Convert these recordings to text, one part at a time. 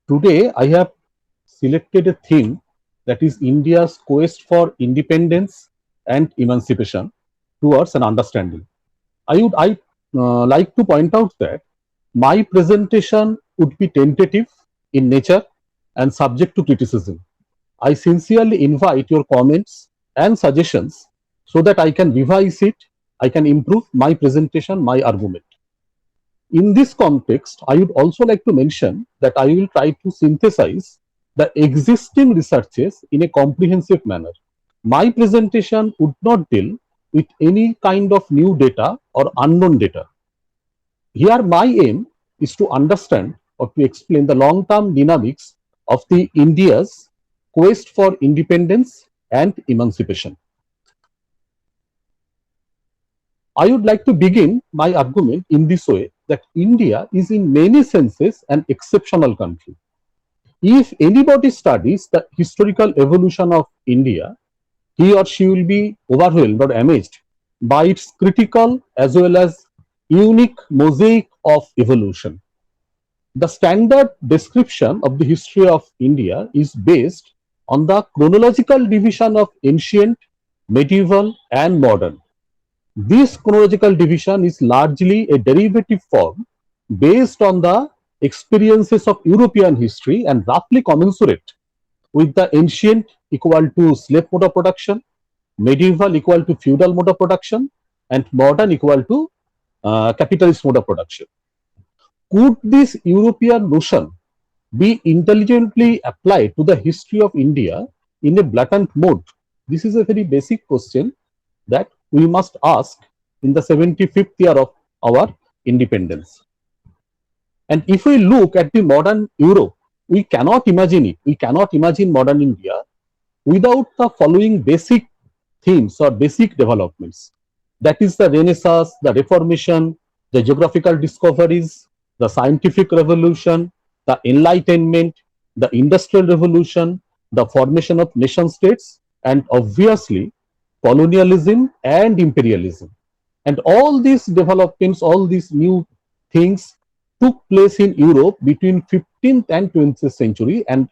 Today, I have selected a theme that is India's quest for independence and emancipation towards an understanding. I like to point out that my presentation would be tentative in nature and subject to criticism. I sincerely invite your comments and suggestions so that I can revise it, I can improve my presentation, my argument. In this context, I would also like to mention that I will try to synthesize the existing researches in a comprehensive manner. My presentation would not deal with any kind of new data or unknown data. Here, my aim is to understand or to explain the long-term dynamics of the India's quest for independence and emancipation. I would like to begin my argument in this way that India is in many senses an exceptional country. If anybody studies the historical evolution of India, he or she will be overwhelmed or amazed by its critical as well as unique mosaic of evolution. The standard description of the history of India is based on the chronological division of ancient, medieval, and modern. This chronological division is largely a derivative form based on the experiences of European history and roughly commensurate with the ancient equal to slave mode of production, medieval equal to feudal mode of production, and modern equal to capitalist mode of production. Could this European notion be intelligently applied to the history of India in a blatant mode? This is a very basic question that we must ask in the 75th year of our independence. And if we look at the modern Europe, we cannot imagine it. We cannot imagine modern India without the following basic themes or basic developments. That is the Renaissance, the Reformation, the geographical discoveries, the scientific revolution, the Enlightenment, the Industrial Revolution, the formation of nation states, and obviously colonialism and imperialism. And all these developments, all these new things took place in Europe between 15th and 20th century and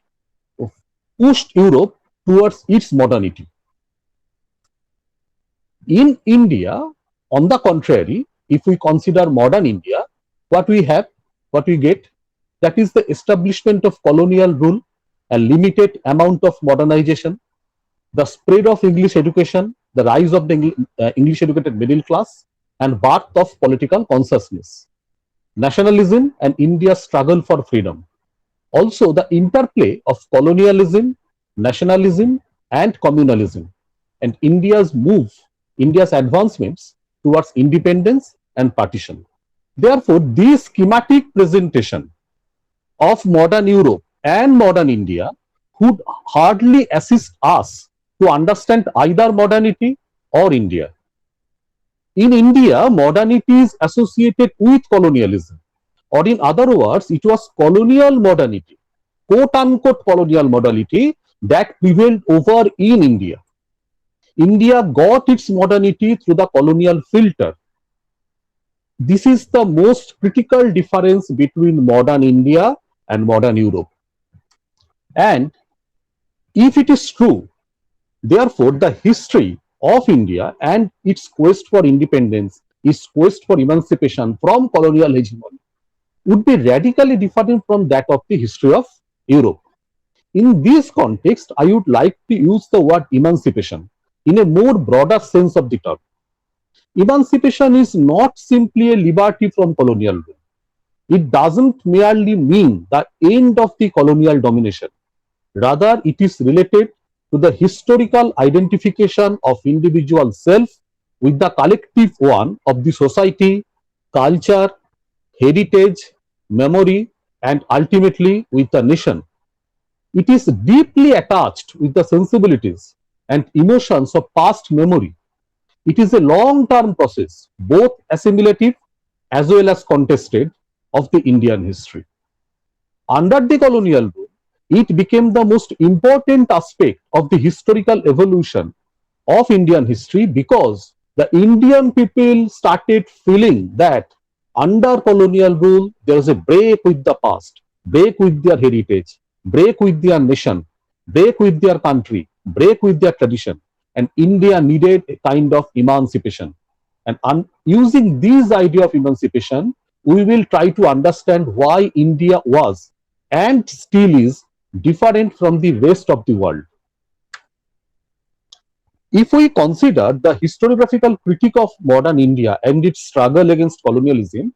pushed Europe towards its modernity. In India, on the contrary, if we consider modern India, what we have, what we get, that is the establishment of colonial rule, a limited amount of modernization, the spread of English education, the rise of the English educated middle class, and birth of political consciousness, nationalism, and India's struggle for freedom. Also, the interplay of colonialism, nationalism, and communalism, and India's advancements towards independence and partition. Therefore, this schematic presentation of modern Europe and modern India would hardly assist us to understand either modernity or India. In India, modernity is associated with colonialism, or in other words, it was colonial modernity, quote unquote colonial modernity, that prevailed over in India. India got its modernity through the colonial filter. This is the most critical difference between modern India and modern Europe. And if it is true, therefore, the history of India and its quest for independence, its quest for emancipation from colonial hegemony, would be radically different from that of the history of Europe. In this context, I would like to use the word emancipation in a more broader sense of the term. Emancipation is not simply a liberty from colonial rule. It doesn't merely mean the end of the colonial domination. Rather, it is related to the historical identification of individual self with the collective one of the society, culture, heritage, memory, and ultimately with the nation. It is deeply attached with the sensibilities and emotions of past memory. It is a long-term process, both assimilative as well as contested, of the Indian history. Under the colonial rule, it became the most important aspect of the historical evolution of Indian history because the Indian people started feeling that under colonial rule there was a break with the past. break with their heritage, break with their nation, break with their country, break with their tradition. And India needed a kind of emancipation. And using this idea of emancipation, we will try to understand why India was and still is different from the rest of the world. If we consider the historiographical critique of modern India and its struggle against colonialism,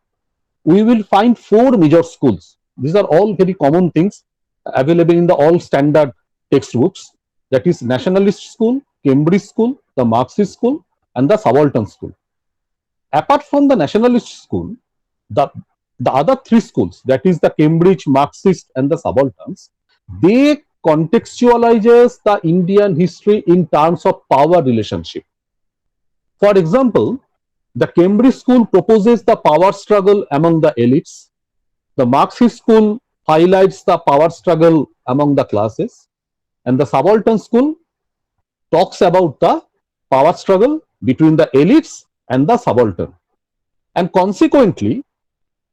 we will find four major schools. These are all very common things available in the all standard textbooks. That is nationalist school, Cambridge school, the Marxist school, and the subaltern school. Apart from the nationalist school, the, the other three schools, that is the Cambridge, Marxist, and the subalterns, they contextualizes the Indian history in terms of power relationship. For example, the Cambridge school proposes the power struggle among the elites. The Marxist school highlights the power struggle among the classes, and the subaltern school talks about the power struggle between the elites and the subaltern. And consequently,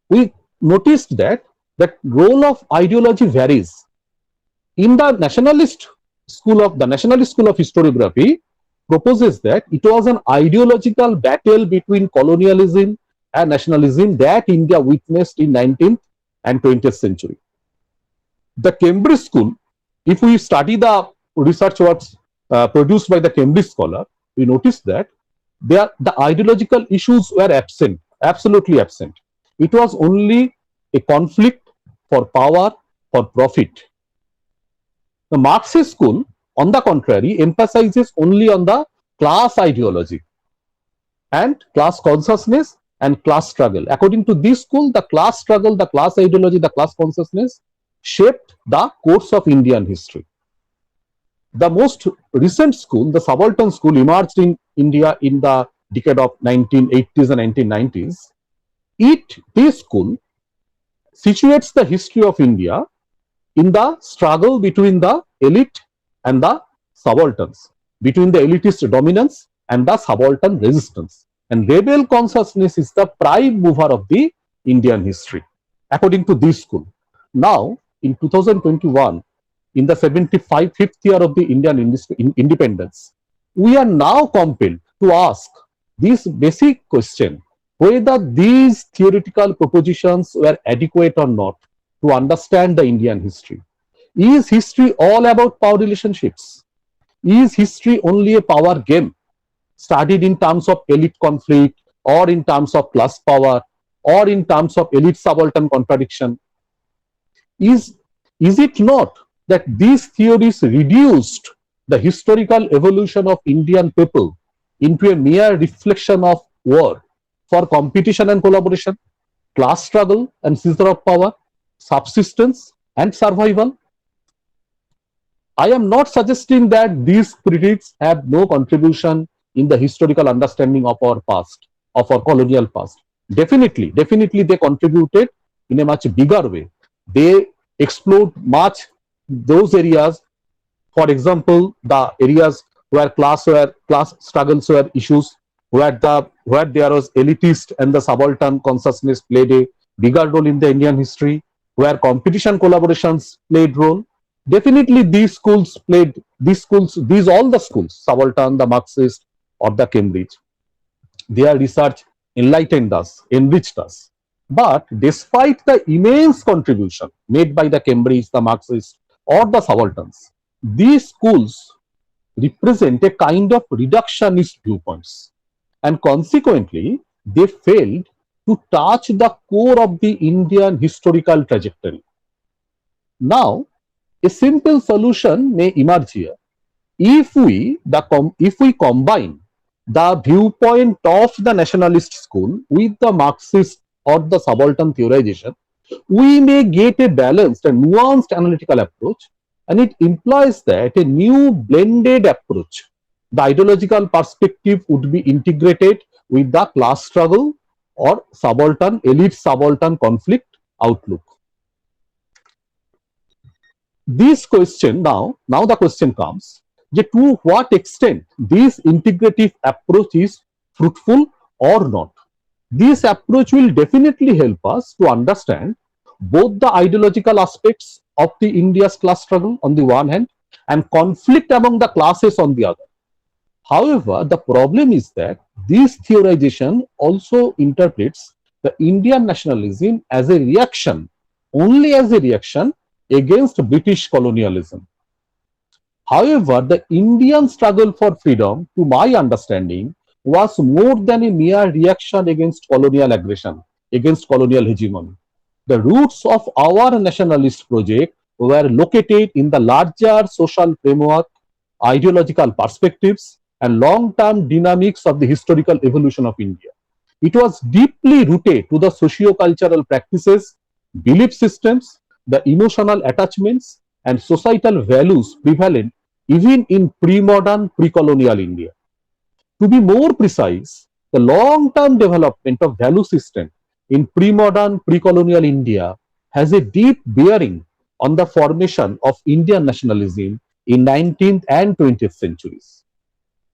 we noticed that the role of ideology varies. In the nationalist school of historiography proposes that it was an ideological battle between colonialism and nationalism that India witnessed in 19th and 20th century. The Cambridge school, if we study the research works produced by the Cambridge scholar, we notice that the ideological issues were absent, absolutely absent. It was only a conflict for power, for profit. The Marxist school, on the contrary, emphasizes only on the class ideology and class consciousness and class struggle. According to this school, the class struggle, the class ideology, the class consciousness shaped the course of Indian history. The most recent school, the subaltern school, emerged in India in the decade of 1980s and 1990s. This school situates the history of India in the struggle between the elite and the subalterns, between the elitist dominance and the subaltern resistance. And rebel consciousness is the prime mover of the Indian history, according to this school. Now, in 2021, in the 75th year of the Indian independence, we are now compelled to ask this basic question, whether these theoretical propositions were adequate or not to understand the Indian history. Is history all about power relationships? Is history only a power game studied in terms of elite conflict, or in terms of class power, or in terms of elite subaltern contradiction? Is it not that these theories reduced the historical evolution of Indian people into a mere reflection of war for competition and collaboration, class struggle and seizure of power, subsistence and survival? I am not suggesting that these critics have no contribution in the historical understanding of our past, of our colonial past. Definitely they contributed in a much bigger way. They explored much those areas, for example, the areas where class struggles were issues, where there was elitist and the subaltern consciousness played a bigger role in the Indian history, where competition collaborations played role. Definitely these all the schools, subaltern, the Marxist or the Cambridge, their research enlightened us, enriched us. But despite the immense contribution made by the Cambridge, the Marxist or the subalterns, these schools represent a kind of reductionist viewpoints, and consequently they failed to touch the core of the Indian historical trajectory. Now, a simple solution may emerge here. If we combine the viewpoint of the nationalist school with the Marxist or the subaltern theorization, we may get a balanced and nuanced analytical approach, and it implies that a new blended approach, the ideological perspective, would be integrated with the class struggle or elite subaltern conflict outlook. This question now the question comes, to what extent this integrative approach is fruitful or not. This approach will definitely help us to understand both the ideological aspects of the India's class struggle on the one hand and conflict among the classes on the other. However, the problem is that this theorization also interprets the Indian nationalism as a reaction, only as a reaction against British colonialism. However, the Indian struggle for freedom, to my understanding, was more than a mere reaction against colonial aggression, against colonial hegemony. The roots of our nationalist project were located in the larger social framework, ideological perspectives, and long term dynamics of the historical evolution of India. It was deeply rooted to the socio-cultural practices, belief systems, the emotional attachments, and societal values prevalent even in pre-modern, pre-colonial India. To be more precise, the long-term development of value system in pre-modern, pre-colonial India has a deep bearing on the formation of Indian nationalism in 19th and 20th centuries.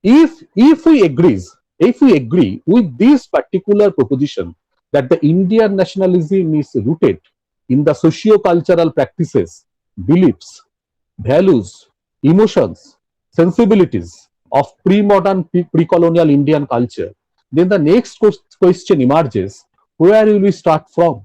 If we agree with this particular proposition that the Indian nationalism is rooted in the socio-cultural practices, beliefs, values, emotions, sensibilities of pre-modern, pre-colonial Indian culture, then the next question emerges: where will we start from?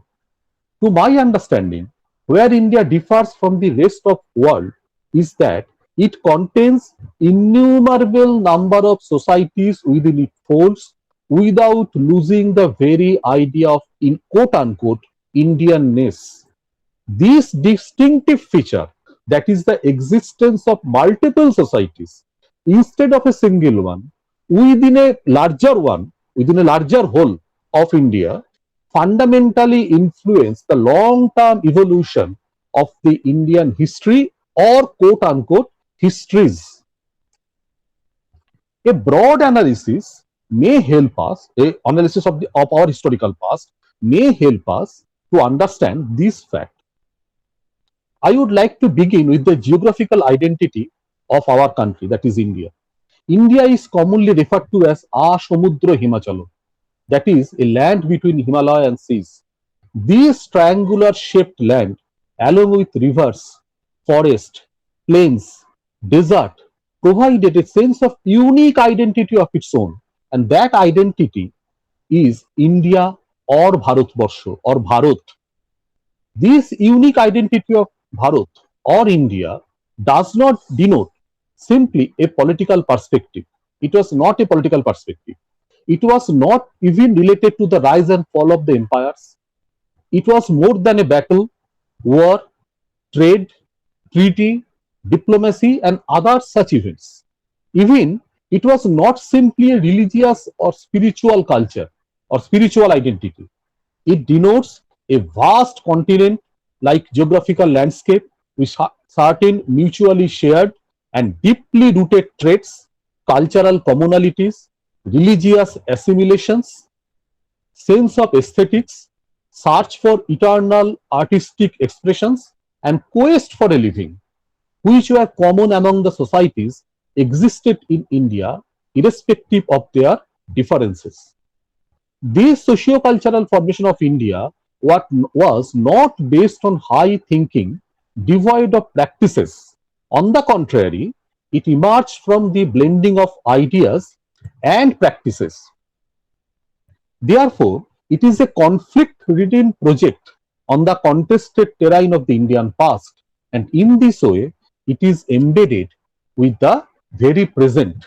To my understanding, where India differs from the rest of the world is that it contains innumerable number of societies within its folds without losing the very idea of in quote unquote Indianness. This distinctive feature, that is the existence of multiple societies instead of a single one, within a larger whole of India, fundamentally influence the long-term evolution of the Indian history or quote unquote histories. A broad analysis may help us, a analysis of our historical past may help us to understand this fact. I would like to begin with the geographical identity of our country, that is India. India is commonly referred to as Asamudra Himachalo, that is a land between Himalaya and seas. This triangular shaped land, along with rivers, forest, plains, desert, provided a sense of unique identity of its own. And that identity is India or Bharatvarsha or Bharat. This unique identity of Bharat or India does not denote simply a political perspective. It was not a political perspective. It was not even related to the rise and fall of the empires. It was more than a battle, war, trade, treaty, diplomacy, and other such events. Even it was not simply a religious or spiritual culture or spiritual identity. It denotes a vast continent like geographical landscape with certain mutually shared and deeply rooted traits, cultural commonalities, religious assimilations, sense of aesthetics, search for eternal artistic expressions, and quest for a living, which were common among the societies existed in India, irrespective of their differences. This socio-cultural formation of India was not based on high thinking, devoid of practices. On the contrary, it emerged from the blending of ideas and practices. Therefore, it is a conflict-ridden project on the contested terrain of the Indian past, and in this way, it is embedded with the very present.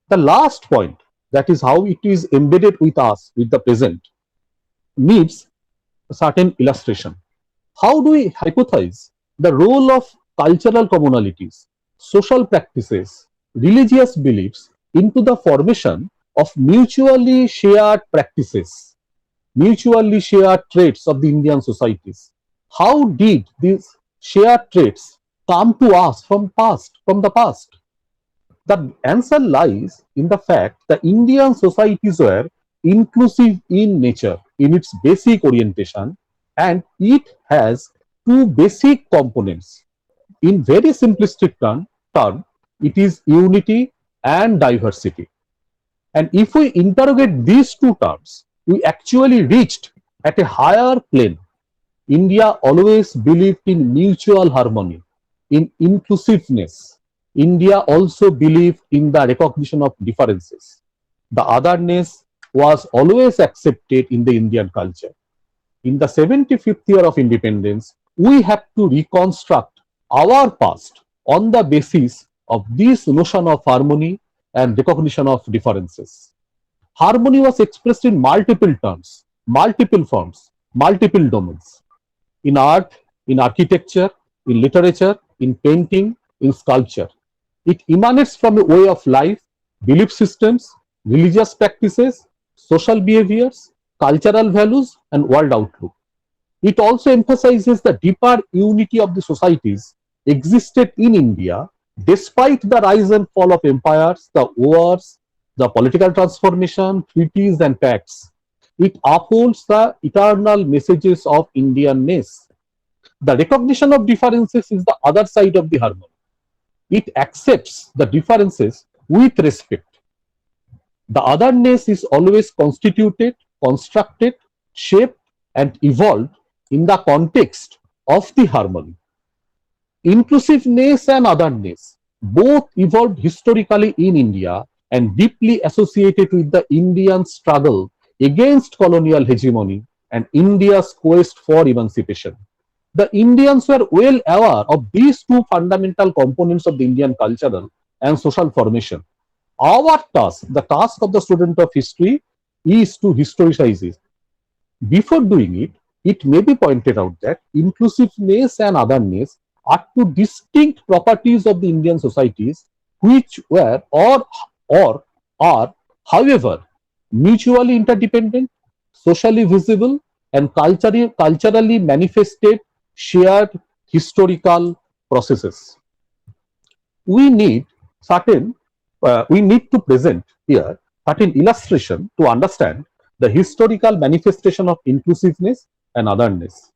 The last point, that is how it is embedded with us, with the present, needs a certain illustration. How do we hypothesize the role of cultural commonalities, social practices, religious beliefs into the formation of mutually shared practices, mutually shared traits of the Indian societies? How did these shared traits come to us from the past? The answer lies in the fact that Indian societies were inclusive in nature, in its basic orientation, and it has two basic components. In very simplistic term, it is unity and diversity. And if we interrogate these two terms, we actually reached at a higher plane. India always believed in mutual harmony, in inclusiveness. India also believed in the recognition of differences. The otherness was always accepted in the Indian culture. In the 75th year of independence, we have to reconstruct our past on the basis of this notion of harmony and recognition of differences. Harmony was expressed in multiple terms, multiple forms, multiple domains. In art, in architecture, in literature, in painting, in sculpture. It emanates from a way of life, belief systems, religious practices, social behaviors, cultural values, and world outlook. It also emphasizes the deeper unity of the societies existed in India despite the rise and fall of empires, the wars, the political transformation, treaties, and pacts. It upholds the eternal messages of Indianness. The recognition of differences is the other side of the harmony. It accepts the differences with respect. The otherness is always constituted, constructed, shaped, and evolved in the context of the harmony. Inclusiveness and otherness both evolved historically in India and deeply associated with the Indian struggle against colonial hegemony and India's quest for emancipation. The Indians were well aware of these two fundamental components of the Indian cultural and social formation. Our task, the task of the student of history, is to historicize it. Before doing it, it may be pointed out that inclusiveness and otherness are two distinct properties of the Indian societies which were or are, however, mutually interdependent, socially visible, and culturally manifested shared historical processes. We need we need to present here certain illustration to understand the historical manifestation of inclusiveness and otherness.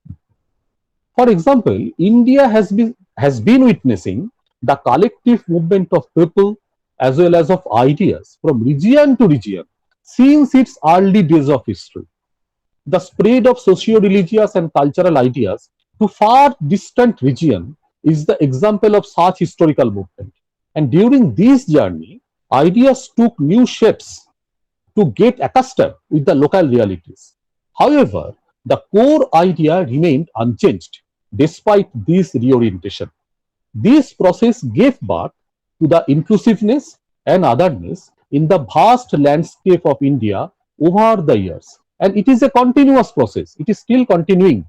For example, India has been witnessing the collective movement of people as well as of ideas from region to region since its early days of history. The spread of socio-religious and cultural ideas to far distant region is the example of such historical movement. And during this journey, ideas took new shapes to get accustomed with the local realities. However, the core idea remained unchanged despite this reorientation. This process gave birth to the inclusiveness and otherness in the vast landscape of India over the years. And it is a continuous process, it is still continuing.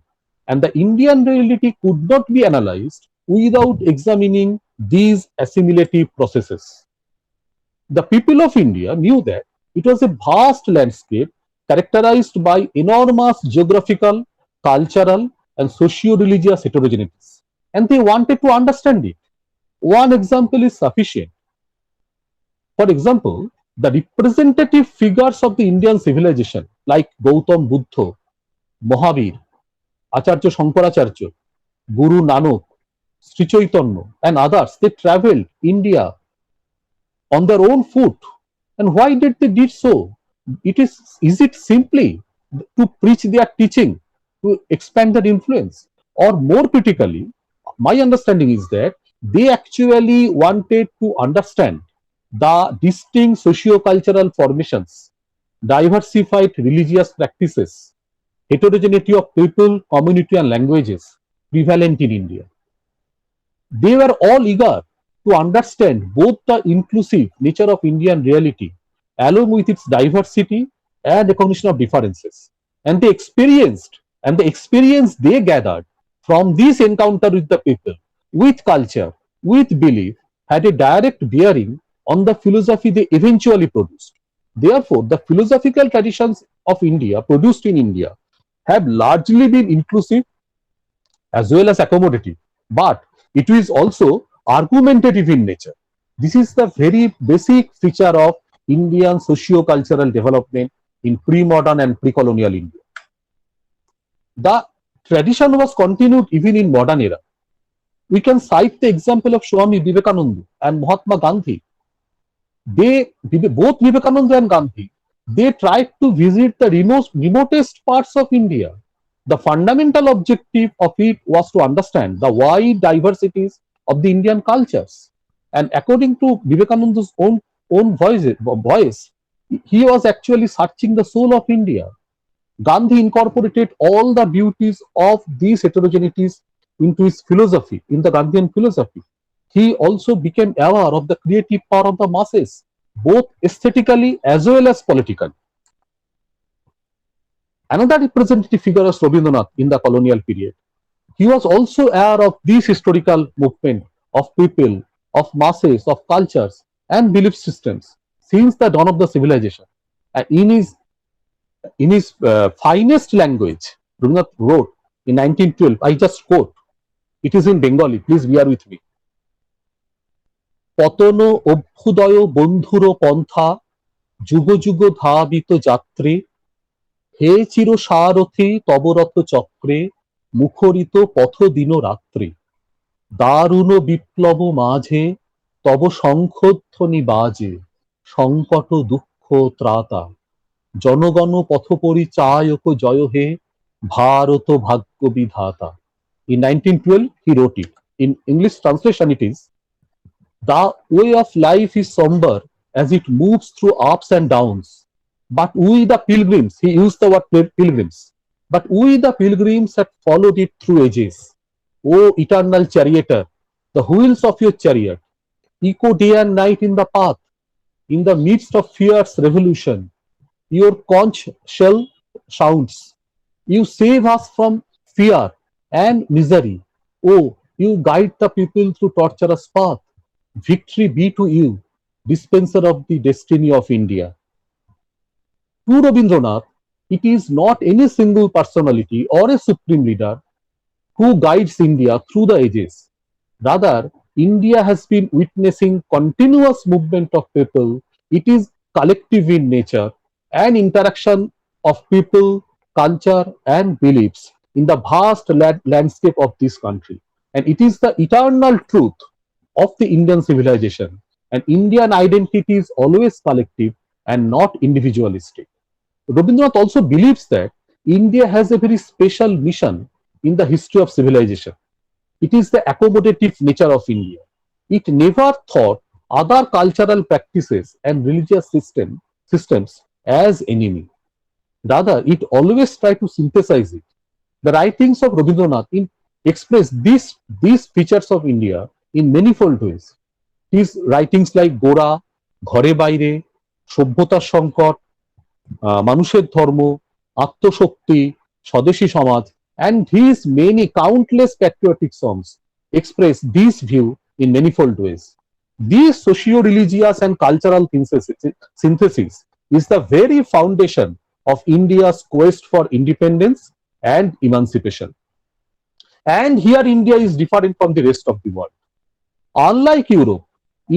And the Indian reality could not be analyzed without examining these assimilative processes. The people of India knew that it was a vast landscape characterized by enormous geographical, cultural, and socio-religious heterogeneities, and they wanted to understand it. One example is sufficient. For example, the representative figures of the Indian civilization, like Gautam Buddha, Mahavir, Acharya Shankaracharya, Guru Nanak, Sri Chaitanya, and others, they traveled India on their own foot. And why did they did so? Is it simply to preach their teaching, to expand their influence? Or more critically, my understanding is that they actually wanted to understand the distinct socio-cultural formations, diversified religious practices, heterogeneity of people, community, and languages prevalent in India. They were all eager to understand both the inclusive nature of Indian reality along with its diversity and recognition of differences. And the experience they gathered from this encounter with the people, with culture, with belief, had a direct bearing on the philosophy they eventually produced. Therefore, the philosophical traditions of India, produced in India, have largely been inclusive as well as accommodative, but it is also argumentative in nature. This is the very basic feature of Indian socio-cultural development in pre-modern and pre-colonial India. The tradition was continued even in modern era. We can cite the example of Swami Vivekananda and Mahatma Gandhi. Both Vivekananda and Gandhi, they tried to visit the remotest parts of India. The fundamental objective of it was to understand the wide diversities of the Indian cultures. And according to Vivekananda's own voice, he was actually searching the soul of India. Gandhi incorporated all the beauties of these heterogeneities into his philosophy, in the Gandhian philosophy. He also became aware of the creative power of the masses, both aesthetically as well as politically. Another representative figure was Rabindranath in the colonial period. He was also aware of this historical movement of people, of masses, of cultures, and belief systems since the dawn of the civilization. And in his finest language, Rabindranath wrote in 1912, I just quote, it is in Bengali, please bear with me. পতন অভ্যুদয় বন্ধুর পন্থা যুগ যুগ ধাবিত যাত্রে হে চির সারথি তবরথ চক্রে মুখরিত পথ দিন রাত্রি দারুণ বিপ্লব মাঝে তব শঙ্খধ্বনি বাজে সংকট দুঃখ ত্রাতা জনগণ পথ পরিচায়ক জয় হে ভারত ভাগ্য বিধাতা. In 1912, he wrote it. In English translation, it is the way of life is somber as it moves through ups and downs. But we, the pilgrims, he used the word pilgrims, but we, the pilgrims, had followed it through ages. O eternal charioteer, the wheels of your chariot echo day and night in the path, in the midst of fierce revolution. Your conch shell sounds. You save us from fear and misery. Oh, you guide the people through tortuous path. Victory be to you, dispenser of the destiny of India. To Rabindranath, it is not any single personality or a supreme leader who guides India through the ages. Rather, India has been witnessing continuous movement of people. It is collective in nature and interaction of people, culture, and beliefs in the vast landscape of this country. And it is the eternal truth of the Indian civilization. And Indian identity is always collective and not individualistic. Rabindranath also believes that India has a very special mission in the history of civilization. It is the accommodative nature of India. It never thought other cultural practices and religious systems as enemy. Rather, it always tried to synthesize it. The writings of Rabindranath express these features of India in manifold ways. His writings like গোরা, ঘরে বাইরে, সভ্যতার সংকট, মানুষের ধর্ম, আত্মশক্তি, স্বদেশী সমাজ, and his many countless patriotic songs express this view in manifold ways. This socio-religious and cultural synthesis is the very foundation of India's quest for independence and emancipation. And here India is different from the rest of the world. Unlike Europe,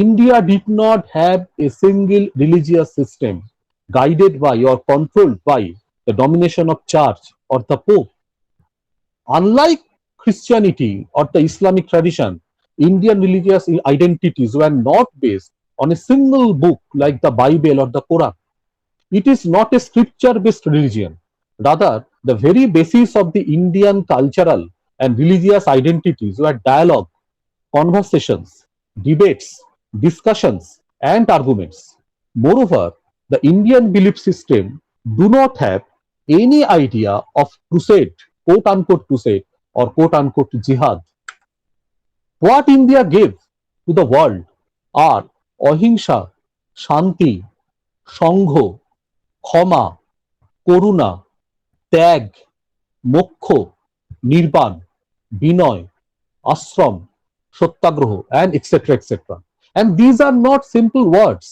India did not have a single religious system guided by or controlled by the domination of church or the Pope. Unlike Christianity or the Islamic tradition, Indian religious identities were not based on a single book like the Bible or the Quran. It is not a scripture-based religion. Rather, the very basis of the Indian cultural and religious identities were dialogue, conversations, debates, discussions, and arguments. Moreover, the Indian belief system do not have any idea of crusade, quote unquote crusade, or quote unquote jihad. What India gave to the world are অহিংসা, শান্তি, সংঘ, ক্ষমা, করুণা, ত্যাগ, মোক্ষ, নির্বাণ, বিনয়, ashram, satyagraha, and etc. etc. And these are not simple words.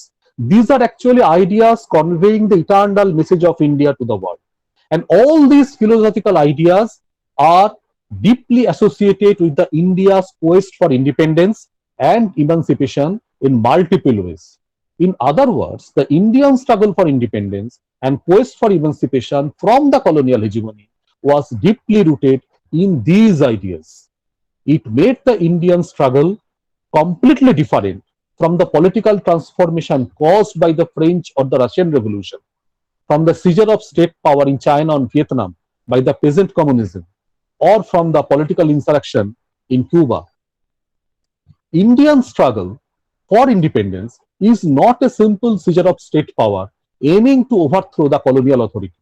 These are actually ideas conveying the eternal message of India to the world. And all these philosophical ideas are deeply associated with the India's quest for independence and emancipation in multiple ways. In other words, the Indian struggle for independence and quest for emancipation from the colonial hegemony was deeply rooted in these ideas. It made the Indian struggle completely different from the political transformation caused by the French or the Russian Revolution, from the seizure of state power in China and Vietnam, by the peasant communism or from the political insurrection in Cuba. Indian struggle for independence is not a simple seizure of state power aiming to overthrow the colonial authority.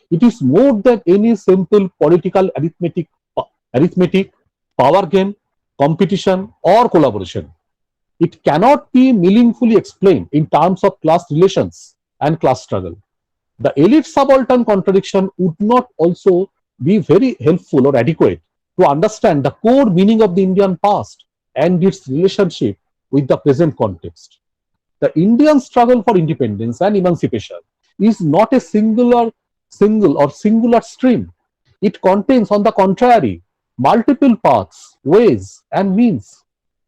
It is more than any simple political arithmetic, power game, competition, or collaboration. It cannot be meaningfully explained in terms of class relations and class struggle. The elite subaltern contradiction would not also be very helpful or adequate to understand the core meaning of the Indian past and its relationship with the present context. The Indian struggle for independence and emancipation is not a single or singular stream. It contains, on the contrary, multiple paths, ways, and means.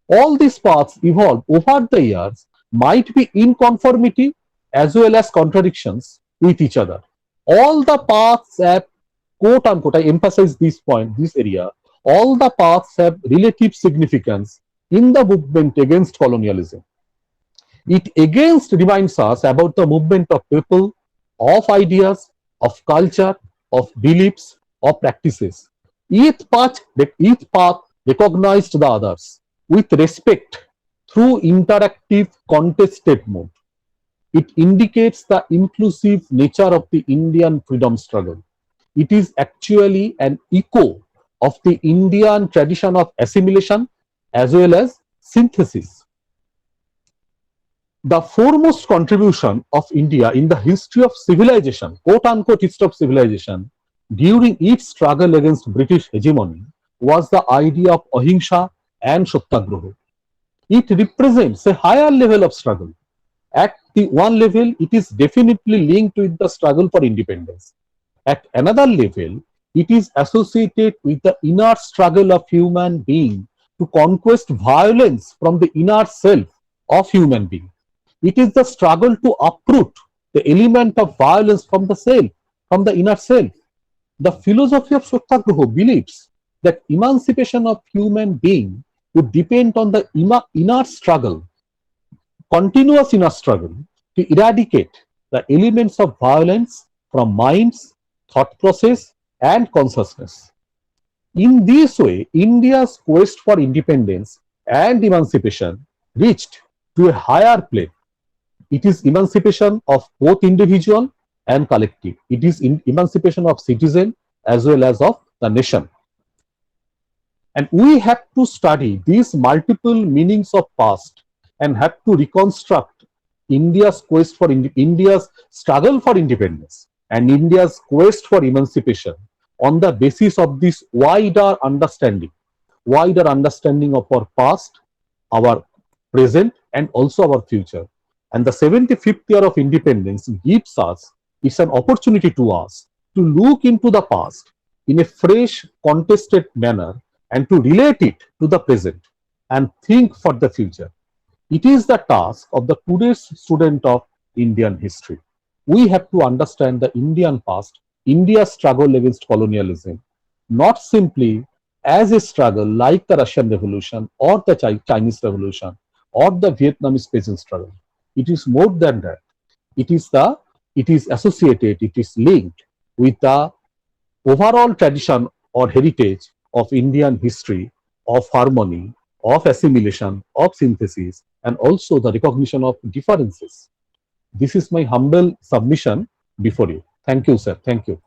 All these paths evolve over the years, might be in conformity as well as contradictions with each other. All the paths have, quote unquote, I emphasize this point, this area, all the paths have relative significance in the movement against colonialism. It against reminds us about the movement of people, of ideas, of culture, of beliefs, of practices. Each path recognized the others with respect through interactive contested mode. It indicates the inclusive nature of the Indian freedom struggle. It is actually an echo of the Indian tradition of assimilation as well as synthesis. The foremost contribution of India in the history of civilization, quote unquote history of civilization, during its struggle against British hegemony was the idea of ahimsa and satyagraha. It represents a higher level of struggle. At the one level, it is definitely linked with the struggle for independence. At another level, it is associated with the inner struggle of human being to conquest violence from the inner self of human being. It is the struggle to uproot the element of violence from the self, from the inner self. The philosophy of Satyagraha believes that emancipation of human being would depend on the inner struggle, continuous inner struggle to eradicate the elements of violence from minds, thought process, and consciousness. In this way, India's quest for independence and emancipation reached to a higher plane. It is emancipation of both individual and collective. It is emancipation of citizen as well as of the nation. And we have to study these multiple meanings of past and have to reconstruct India's quest for India's struggle for independence and India's quest for emancipation on the basis of this wider understanding of our past, our present, and also our future. And the 75th year of independence gives us, it's an opportunity to us to look into the past in a fresh, contested manner and to relate it to the present and think for the future. It is the task of the today's student of Indian history. We have to understand the Indian past, India's struggle against colonialism, not simply as a struggle like the Russian Revolution or the Chinese Revolution or the Vietnamese peasant struggle. It is more than that. It is associated, it is linked with the overall tradition or heritage of Indian history, of harmony, of assimilation, of synthesis, and also the recognition of differences. This is my humble submission before you. Thank you, sir. Thank you.